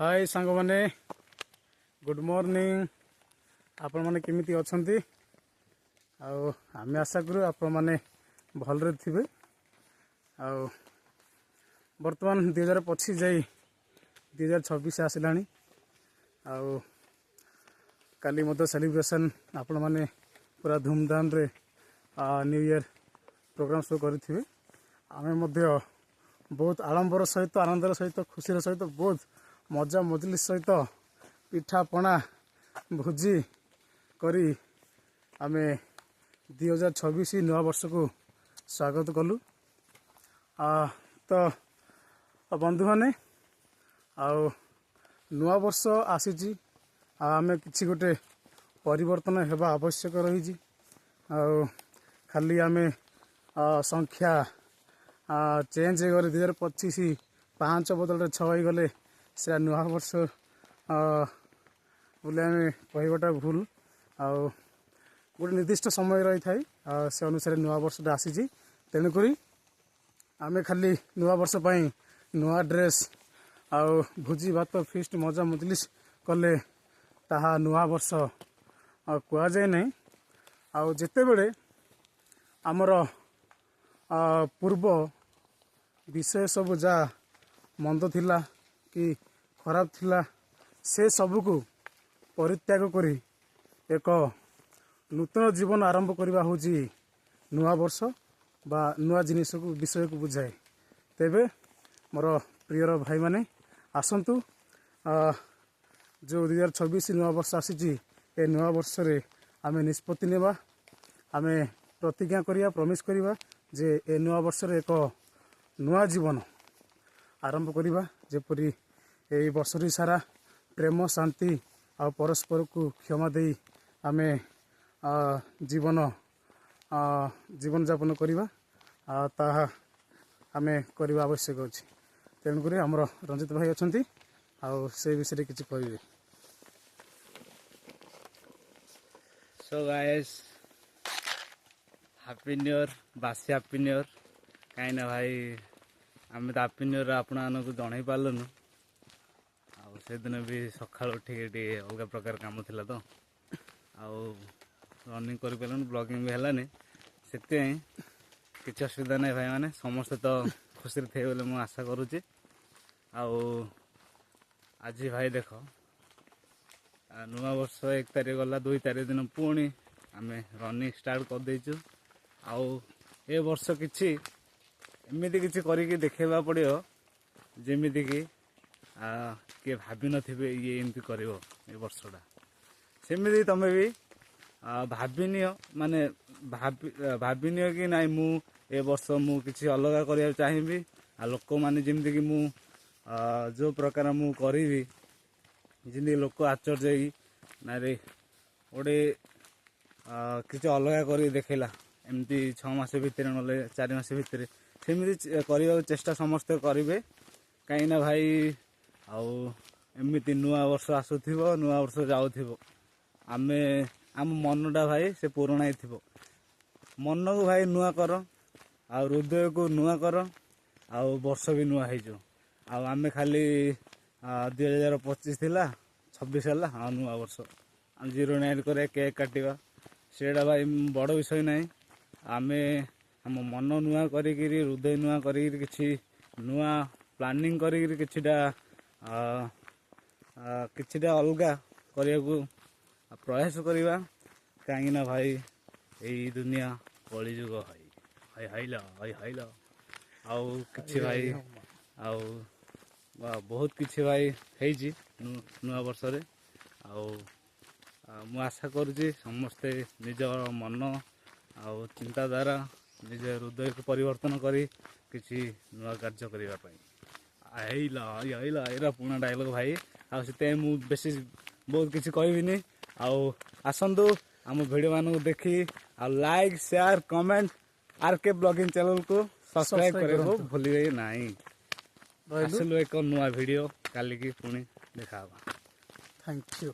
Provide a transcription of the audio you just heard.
हाय सांग माने good morning आपण माने केमिति अछंती आमे आशा करू आपण माने भलरे थिबे वर्तमान 2025 जाई 2026 आसिलानी काली मत सेलिब्रेशन आपण माने पूरा धूमधाम रे न्यू ईयर प्रोग्राम शो करिथिबे आमे मध्य बहुत आडंबर सहित आनंदर सहित खुशीर सहित बहुत मजा मजलिस सहित पिठा पणा भोजी करी आमे 2026 नवा वर्ष को स्वागत कलु तो बंधु माने नवा वर्ष आसी आमे किछि गोटे परिवर्तन हेबा आवश्यक रही खाली आमे संख्या चेंज हो गले 2025 5 बदल 6 गले से नुआ वर्ष बोले आम कहवाटा भूल गोटे निर्दिष्ट समय रही थाई से अनुसार नुआ वर्ष आसी तेणुक आम खाली नुआ वर्ष नुआ ड्रेस भोजी भात फिस्ट मजा मजलिस कले ताहा नुआ वर्ष कह जाए नहीं आते बड़े आमर पूर्व विषय सब जा मंद थिला कि खराब थिला से सबको परित्याग करी एक नूतन जीवन आरंभ करवा होची नुआ वर्ष बा नुआ जिनिस को विषय को बुझाए तेबे मोर प्रियर भाई माने आसंतु जो 2026 नुआ वर्ष आसी ए नुआ वर्ष रे आमे निष्पत्ति नेबा आमे प्रतिज्ञा करिया प्रॉमिस करिवा जे ए नुआ वर्ष रे एक नुआ जीवन आरंभ करिवा जेपरी एई वर्षरी सारा प्रेम शांति आ परस्पर को क्षमा देई आमे जीवन जीवन यापन करिवा ताहा आमे करिवा आवश्यक अछि तेणुक आमर रंजित भाई अछंती से विषय किछि कहिबे। So guys happy new year बासी हैप्पी न्यू ईयर कहीं ना भाई आम तो हैप्पी न्यू ईयर आपण को जन पार्लुनु से दिन भी सका उठिक अलग प्रकार काम थिला तो रनिंग कर पार्लुनु ब्लॉगिंग भी है से किसी असुविधा नहीं भाई माने समस्ते तो खुशी थे बोले मुझे आशा करुच्ची आज भाई देख नुआ वर्ष 1 तारीख गला 2 तारीख दिन पुणी आम रनिंग स्टार्ट कर देचु ए वर्ष किछि एमती किछि करिकी देखैबा पड़ियो जेमिति कि किए भाभी नथिबे ये एमती करिवो ए वर्षटा सेमिति तमे भी भाबिनियो माने भाबिनियो कि नाइ मु ए वर्ष मु किछि अलगा करिया चाहिबी लोक माने जेमिति कि मु जो प्रकार मु करिवि जिंदगी लोक आश्चर्य ना रे ओडे किछि अलगा करी देखैला एमती 6 मास भितर ना 4 मास भितर सेमिति करने चेष्टा समस्ते करेंगे कहीं ना भाई एमती नुआ वर्ष आसुथिबो नुआ वर्ष जाउथिबो आमे आम मनटा भाई से पुराणा ही थिबो मन को भाई नुआ कर हृदय को नुआ कर वर्ष भी नुआ हो आमे खाली 2025 थिला 26 है हाँ नुआ वर्ष 09 करे केक काटिबा सेटा भाई बड़ विषय नहीं आमे हम मन नुआ करी हृदय नुआ करी किछि नुआ प्लानिंग करी किछिटा अलगा करिया को प्रयास करिबा काहे ना भाई एई दुनिया कली जुग हाय हाइला किछि भाई बहुत किछि भाई हेजी नुआ वर्ष रे मु आशा करूची समस्ते निज मन चिंताधारा निज हृदय को परिवर्तन करी किसी नुआ कार्य करने आइला एरा पुणा डायलॉग भाई आते बेसी बहुत किसी कहबिनी आसतु आम वीडियो मान देखी like share comment RK blogging channel को सब्सक्राइब करने भूलिए नहीं आसलु एक नुआ वीडियो काली की पुणी देखा। Thank you.